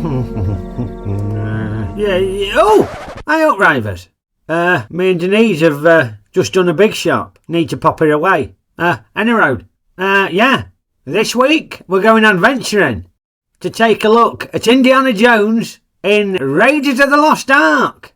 Yeah. Oh! Hey up, Rayvers. Me and Denise have just done a big shop. Need to pop it away. Any road. Yeah. This week we're going adventuring to take a look at Indiana Jones in Raiders of the Lost Ark.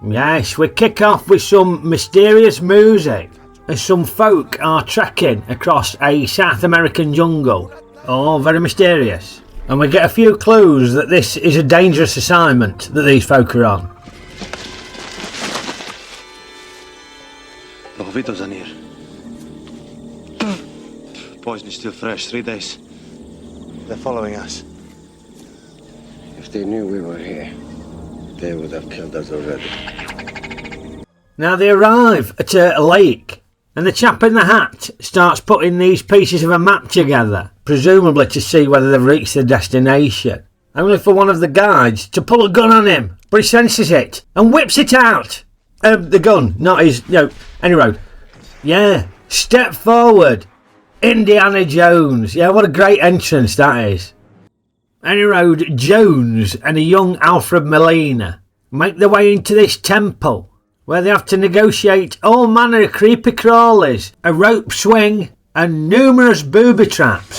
Yes, we kick off with some mysterious music as some folk are trekking across a South American jungle. Oh, very mysterious. And we get a few clues that this is a dangerous assignment that these folk are on. The Okeydoo's in here. Poison is still fresh, 3 days. They're following us. If they knew we were here, they would have killed us already. Now they arrive at a lake, and the chap in the hat starts putting these pieces of a map together, presumably to see whether they've reached their destination, only for one of the guides to pull a gun on him, but he senses it and whips it out. The gun, not his, any road. Yeah, step forward, Indiana Jones. Yeah, what a great entrance that is. Any road, Jones and a young Alfred Molina make their way into this temple, where they have to negotiate all manner of creepy crawlies, a rope swing, and numerous booby traps,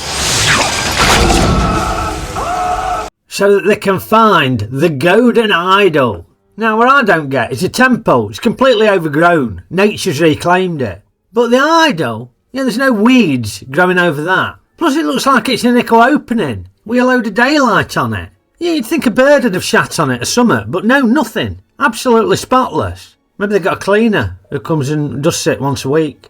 so that they can find the golden idol. Now, what I don't get is the temple. It's completely overgrown. Nature's reclaimed it. But the idol, there's no weeds growing over that. Plus, it looks like it's a nickel opening with a load of daylight on it. Yeah, you'd think a bird would have shat on it or something, but no, nothing. Absolutely spotless. Maybe they've got a cleaner who comes and dusts it once a week.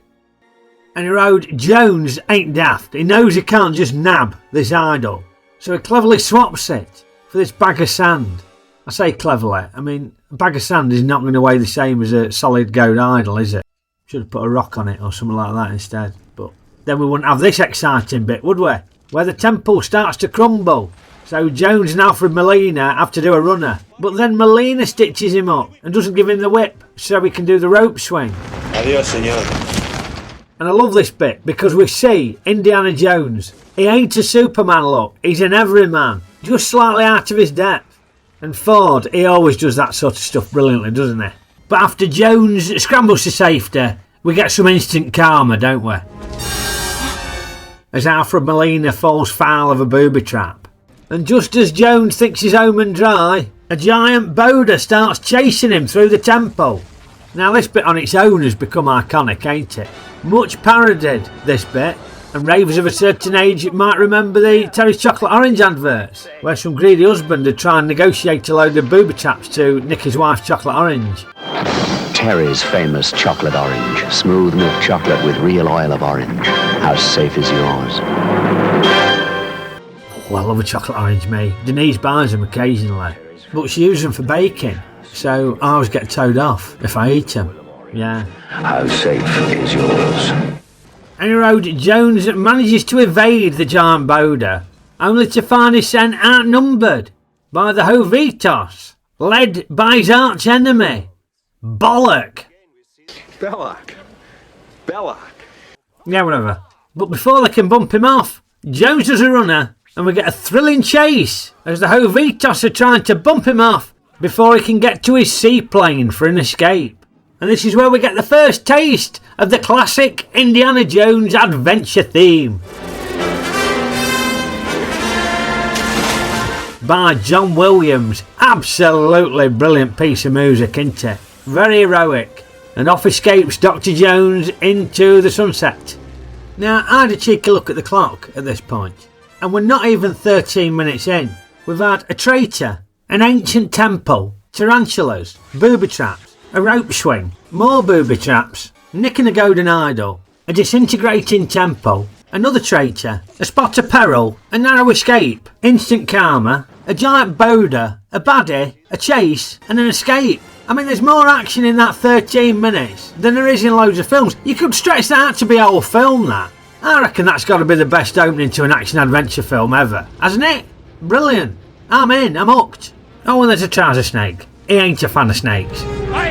And road, Jones ain't daft. He knows he can't just nab this idol, so he cleverly swaps it for this bag of sand. I say cleverly, I mean, a bag of sand is not going to weigh the same as a solid gold idol, is it? Should have put a rock on it or something like that instead. But then we wouldn't have this exciting bit, would we? Where the temple starts to crumble. So Jones and Alfred Molina have to do a runner. But then Molina stitches him up and doesn't give him the whip so he can do the rope swing. Adios, senor. And I love this bit because we see Indiana Jones. He ain't a Superman, look. He's an everyman. Just slightly out of his depth. And Ford, he always does that sort of stuff brilliantly, doesn't he? But after Jones scrambles to safety, we get some instant karma, don't we? As Alfred Molina falls foul of a booby trap. And just as Jones thinks he's home and dry, a giant boulder starts chasing him through the temple. Now this bit on its own has become iconic, ain't it? Much parodied, this bit. And ravers of a certain age might remember the Terry's Chocolate Orange adverts, where some greedy husband would try and negotiate a load of booby traps to nick his wife's chocolate orange. Terry's famous chocolate orange. Smooth milk chocolate with real oil of orange. How safe is yours? Oh, I love a chocolate orange, me. Denise buys them occasionally, but she uses them for baking, so I always get towed off if I eat them. Yeah. How safe is yours? Anyway, Jones manages to evade the giant boulder, only to find his son outnumbered by the Hovitos, led by his arch enemy, Bollock. Belloc. Yeah, whatever. But before they can bump him off, Jones does a runner, and we get a thrilling chase as the Hovitos are trying to bump him off before he can get to his seaplane for an escape. And this is where we get the first taste of the classic Indiana Jones adventure theme. By John Williams. Absolutely brilliant piece of music, isn't it? Very heroic. And off escapes Dr. Jones into the sunset. Now, I had a cheeky look at the clock at this point, and we're not even 13 minutes in. We've had a traitor, an ancient temple, tarantulas, booby traps, a rope swing, more booby traps, nicking a golden idol, a disintegrating temple, another traitor, a spot of peril, a narrow escape, instant karma, a giant boulder, a baddie, a chase, and an escape. I mean, there's more action in that 13 minutes than there is in loads of films. You could stretch that out to be a whole film, that. I reckon that's got to be the best opening to an action-adventure film ever, hasn't it? Brilliant. I'm in, I'm hooked. Oh, and there's a trouser snake. He ain't a fan of snakes. I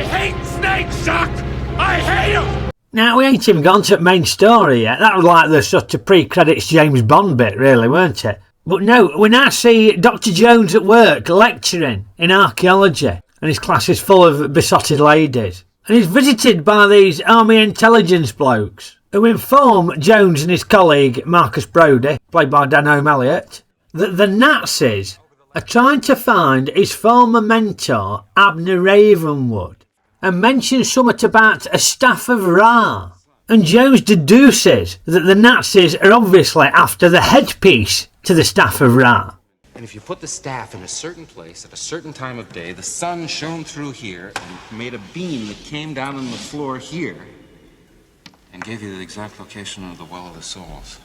Big suck! I hate him! Now, we ain't even gone to the main story yet. That was like the sort of pre-credits James Bond bit, really, weren't it? But no, we now see Dr. Jones at work lecturing in archaeology, and his class is full of besotted ladies. And he's visited by these army intelligence blokes who inform Jones and his colleague Marcus Brody, played by Dan O'Malley, that the Nazis are trying to find his former mentor Abner Ravenwood, and mentions something about a staff of Ra. And Jones deduces that the Nazis are obviously after the headpiece to the staff of Ra. And if you put the staff in a certain place at a certain time of day, the sun shone through here and made a beam that came down on the floor here and gave you the exact location of the Well of the Souls.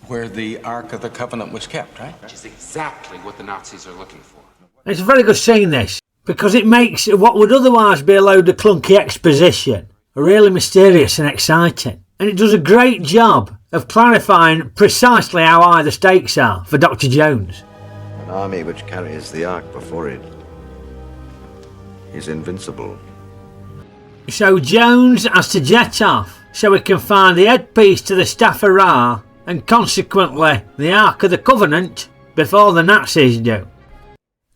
Where the Ark of the Covenant was kept, right? Which is exactly what the Nazis are looking for. It's a very good scene, this, because it makes what would otherwise be a load of clunky exposition really mysterious and exciting. And it does a great job of clarifying precisely how high the stakes are for Dr. Jones. An army which carries the Ark before it is invincible. So Jones has to jet off so he can find the headpiece to the staff of Ra, and consequently the Ark of the Covenant, before the Nazis do.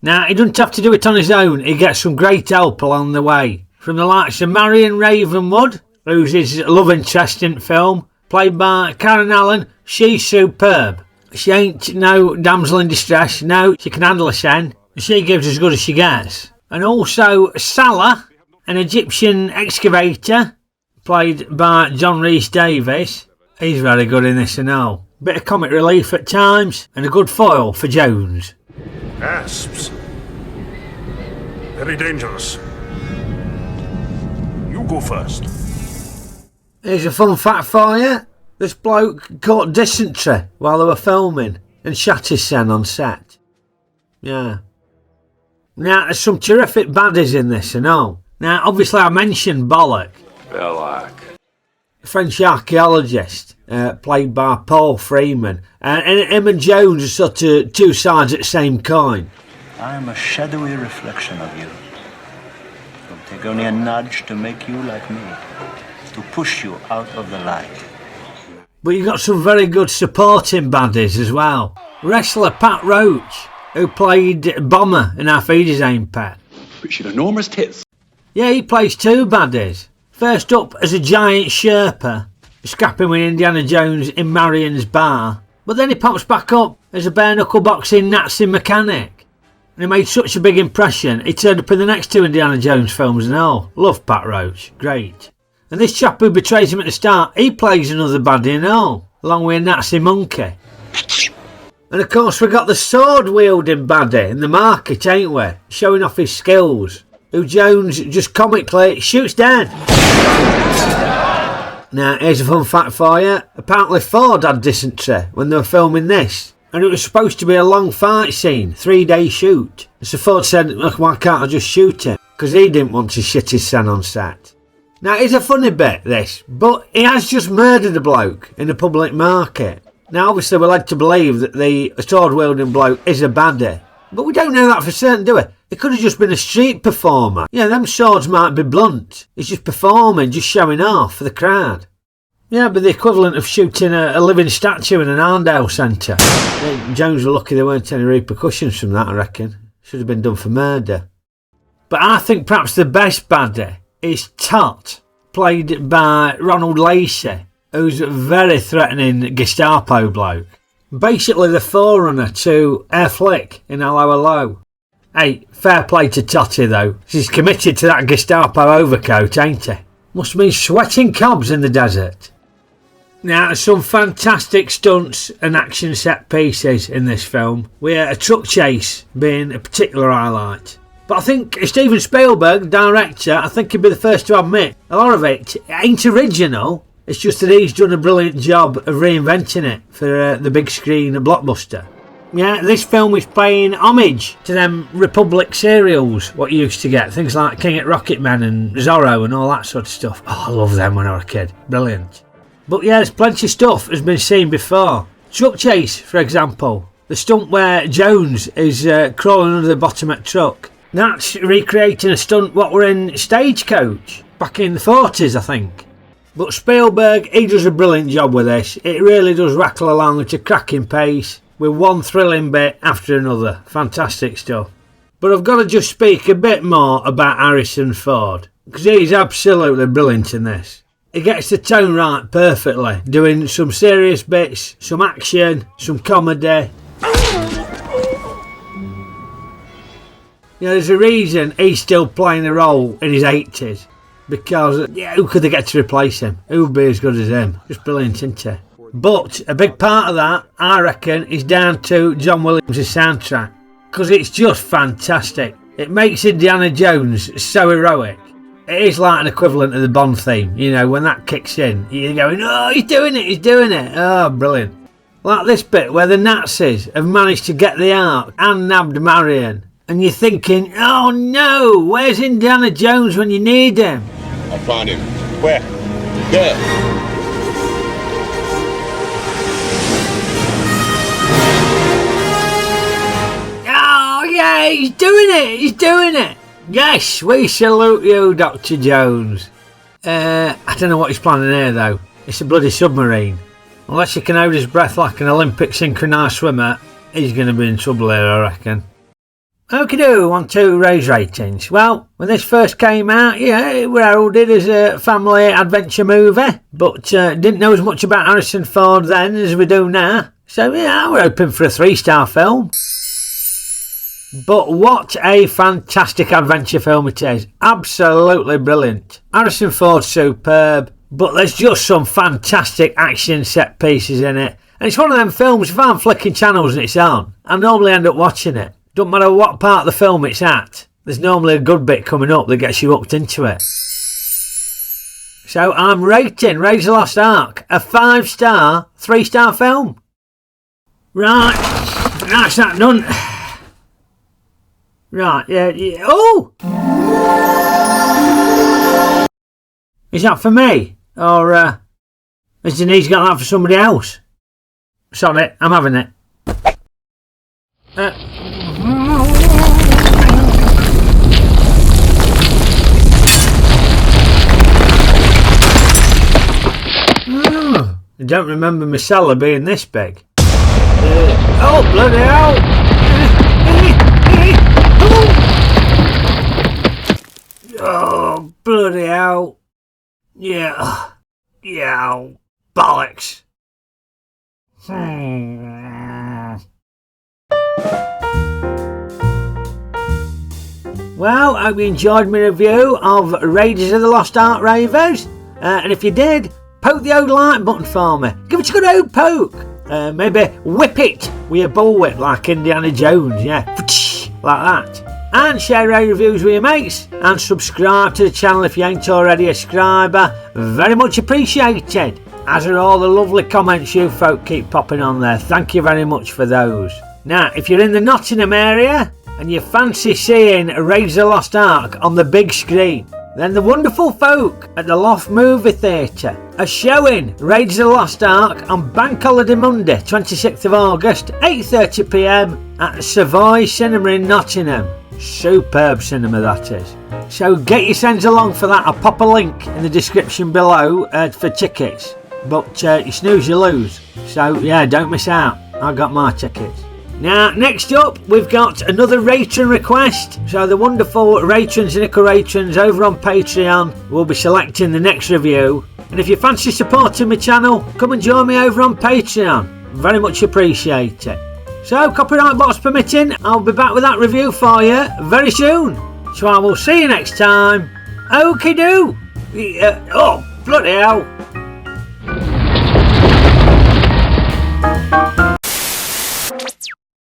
Now, he doesn't have to do it on his own. He gets some great help along the way from the likes of Marion Ravenwood, who's his love interest in the film, played by Karen Allen. She's superb. She ain't no damsel in distress. No, she can handle a sen. She gives as good as she gets. And also Salah, an Egyptian excavator, played by John Rhys-Davies. He's very good in this and all. Bit of comic relief at times, and a good foil for Jones. Asps. Very dangerous. You go first. Here's a fun fact for you. This bloke caught dysentery while they were filming and shat his sen on set. Yeah. Now, there's some terrific baddies in this and all. Now, obviously I mentioned Bollock. Belloc. French archaeologist, played by Paul Freeman. And him and Jones are sort of two sides of the same coin. I am a shadowy reflection of you. It will take only a nudge to make you like me, to push you out of the light. But you've got some very good supporting baddies as well. Wrestler Pat Roach, who played Bomber in Our Feeder's Aim Pet. But she'd enormous tits. Yeah, he plays two baddies. First up as a giant Sherpa, scrapping with Indiana Jones in Marion's bar. But then he pops back up as a bare-knuckle boxing Nazi mechanic. And he made such a big impression, he turned up in the next two Indiana Jones films and all. Love Pat Roach, great. And this chap who betrays him at the start, he plays another baddie and all, along with a Nazi monkey. And of course we got the sword-wielding baddie in the market, ain't we? Showing off his skills. Who Jones just comically shoots dead. Now, here's a fun fact for you. Apparently Ford had dysentery when they were filming this. And it was supposed to be a long fight scene, 3-day shoot. So Ford said, look, why can't I just shoot him? Because he didn't want to shit his son on set. Now, it's a funny bit, this, but he has just murdered a bloke in a public market. Now, obviously, we're led to believe that the sword-wielding bloke is a baddie. But we don't know that for certain, do we? It could have just been a street performer. Yeah, them swords might be blunt. He's just performing, just showing off for the crowd. Yeah, but the equivalent of shooting a living statue in an Arndale centre. Jones were lucky there weren't any repercussions from that, I reckon. Should have been done for murder. But I think perhaps the best baddie is Tot, played by Ronald Lacey, who's a very threatening Gestapo bloke. Basically the forerunner to Air Flick in Hello Hello. Hey, fair play to Totty though. She's committed to that Gestapo overcoat, ain't he? Must mean sweating cobs in the desert. Now, some fantastic stunts and action set pieces in this film, with a truck chase being a particular highlight. But I think Steven Spielberg, director, I think he'd be the first to admit a lot of it ain't original. It's just that he's done a brilliant job of reinventing it for the big screen blockbuster. Yeah, this film is paying homage to them Republic serials, what you used to get. Things like King at Rocketman and Zorro and all that sort of stuff. Oh, I love them when I was a kid. Brilliant. But yeah, there's plenty of stuff has been seen before. Truck chase, for example. The stunt where Jones is crawling under the bottom of the truck. That's recreating a stunt what were in Stagecoach. back in the 40s, I think. But Spielberg, he does a brilliant job with this. It really does rattle along at a cracking pace, with one thrilling bit after another. Fantastic stuff. But I've got to just speak a bit more about Harrison Ford, because he's absolutely brilliant in this. He gets the tone right perfectly, doing some serious bits, some action, some comedy. There's a reason he's still playing the role in his 80s, because who could they get to replace him? Who would be as good as him? Just brilliant, isn't he? But a big part of that, I reckon, is down to John Williams' soundtrack, because it's just fantastic. It makes Indiana Jones so heroic. It is like an equivalent of the Bond theme. When that kicks in, you're going, oh, he's doing it. Oh, brilliant. Like this bit where the Nazis have managed to get the Ark and nabbed Marion. And you're thinking, oh no, where's Indiana Jones when you need him? I found him. Where? There. Oh yeah, he's doing it. Yes, we salute you, Dr. Jones. I don't know what he's planning here though. It's a bloody submarine. Unless he can hold his breath like an Olympic synchronised swimmer, he's going to be in trouble here, I reckon. Okeydoo, on to Ray's ratings. Well, when this first came out, it was heralded as a family adventure movie, but didn't know as much about Harrison Ford then as we do now. So we're hoping for a 3-star film. But what a fantastic adventure film it is. Absolutely brilliant. Harrison Ford's superb, but there's just some fantastic action set pieces in it. And it's one of them films, if I'm flicking channels and it's on, I normally end up watching it. Don't matter what part of the film it's at, there's normally a good bit coming up that gets you hooked into it. So I'm rating Raiders of the Lost Ark a 5-star, 3-star film. Right, that's that done. Right, yeah. Oh! Is that for me? Or has Denise got that for somebody else? Sorry, I'm having it. I don't remember my cellar being this big. Oh, bloody hell! Oh, bloody hell. Yeah, bollocks. Well, I hope you enjoyed my review of Raiders of the Lost Ark, Rayvers. And if you did, poke the old like button for me. Give it a good old poke. Maybe whip it with your bullwhip like Indiana Jones, yeah. Like that. And share our reviews with your mates. And subscribe to the channel if you ain't already a subscriber. Very much appreciated. As are all the lovely comments you folk keep popping on there. Thank you very much for those. Now, if you're in the Nottingham area and you fancy seeing Raiders of the Lost Ark on the big screen, then the wonderful folk at the Loft Movie Theatre are showing Raiders of the Lost Ark on Bank Holiday Monday, 26th of August, 8:30 p.m. at Savoy Cinema in Nottingham. Superb cinema, that is. So get yourselves along for that. I'll pop a link in the description below for tickets. But you snooze, you lose. So yeah, don't miss out. I got my tickets. Now, next up, we've got another Ratron request. So the wonderful Ratrons and Ratrons over on Patreon will be selecting the next review. And if you fancy supporting my channel, come and join me over on Patreon. Very much appreciate it. So, copyright box permitting, I'll be back with that review for you very soon. So I will see you next time. Okeydoo. Oh, bloody hell.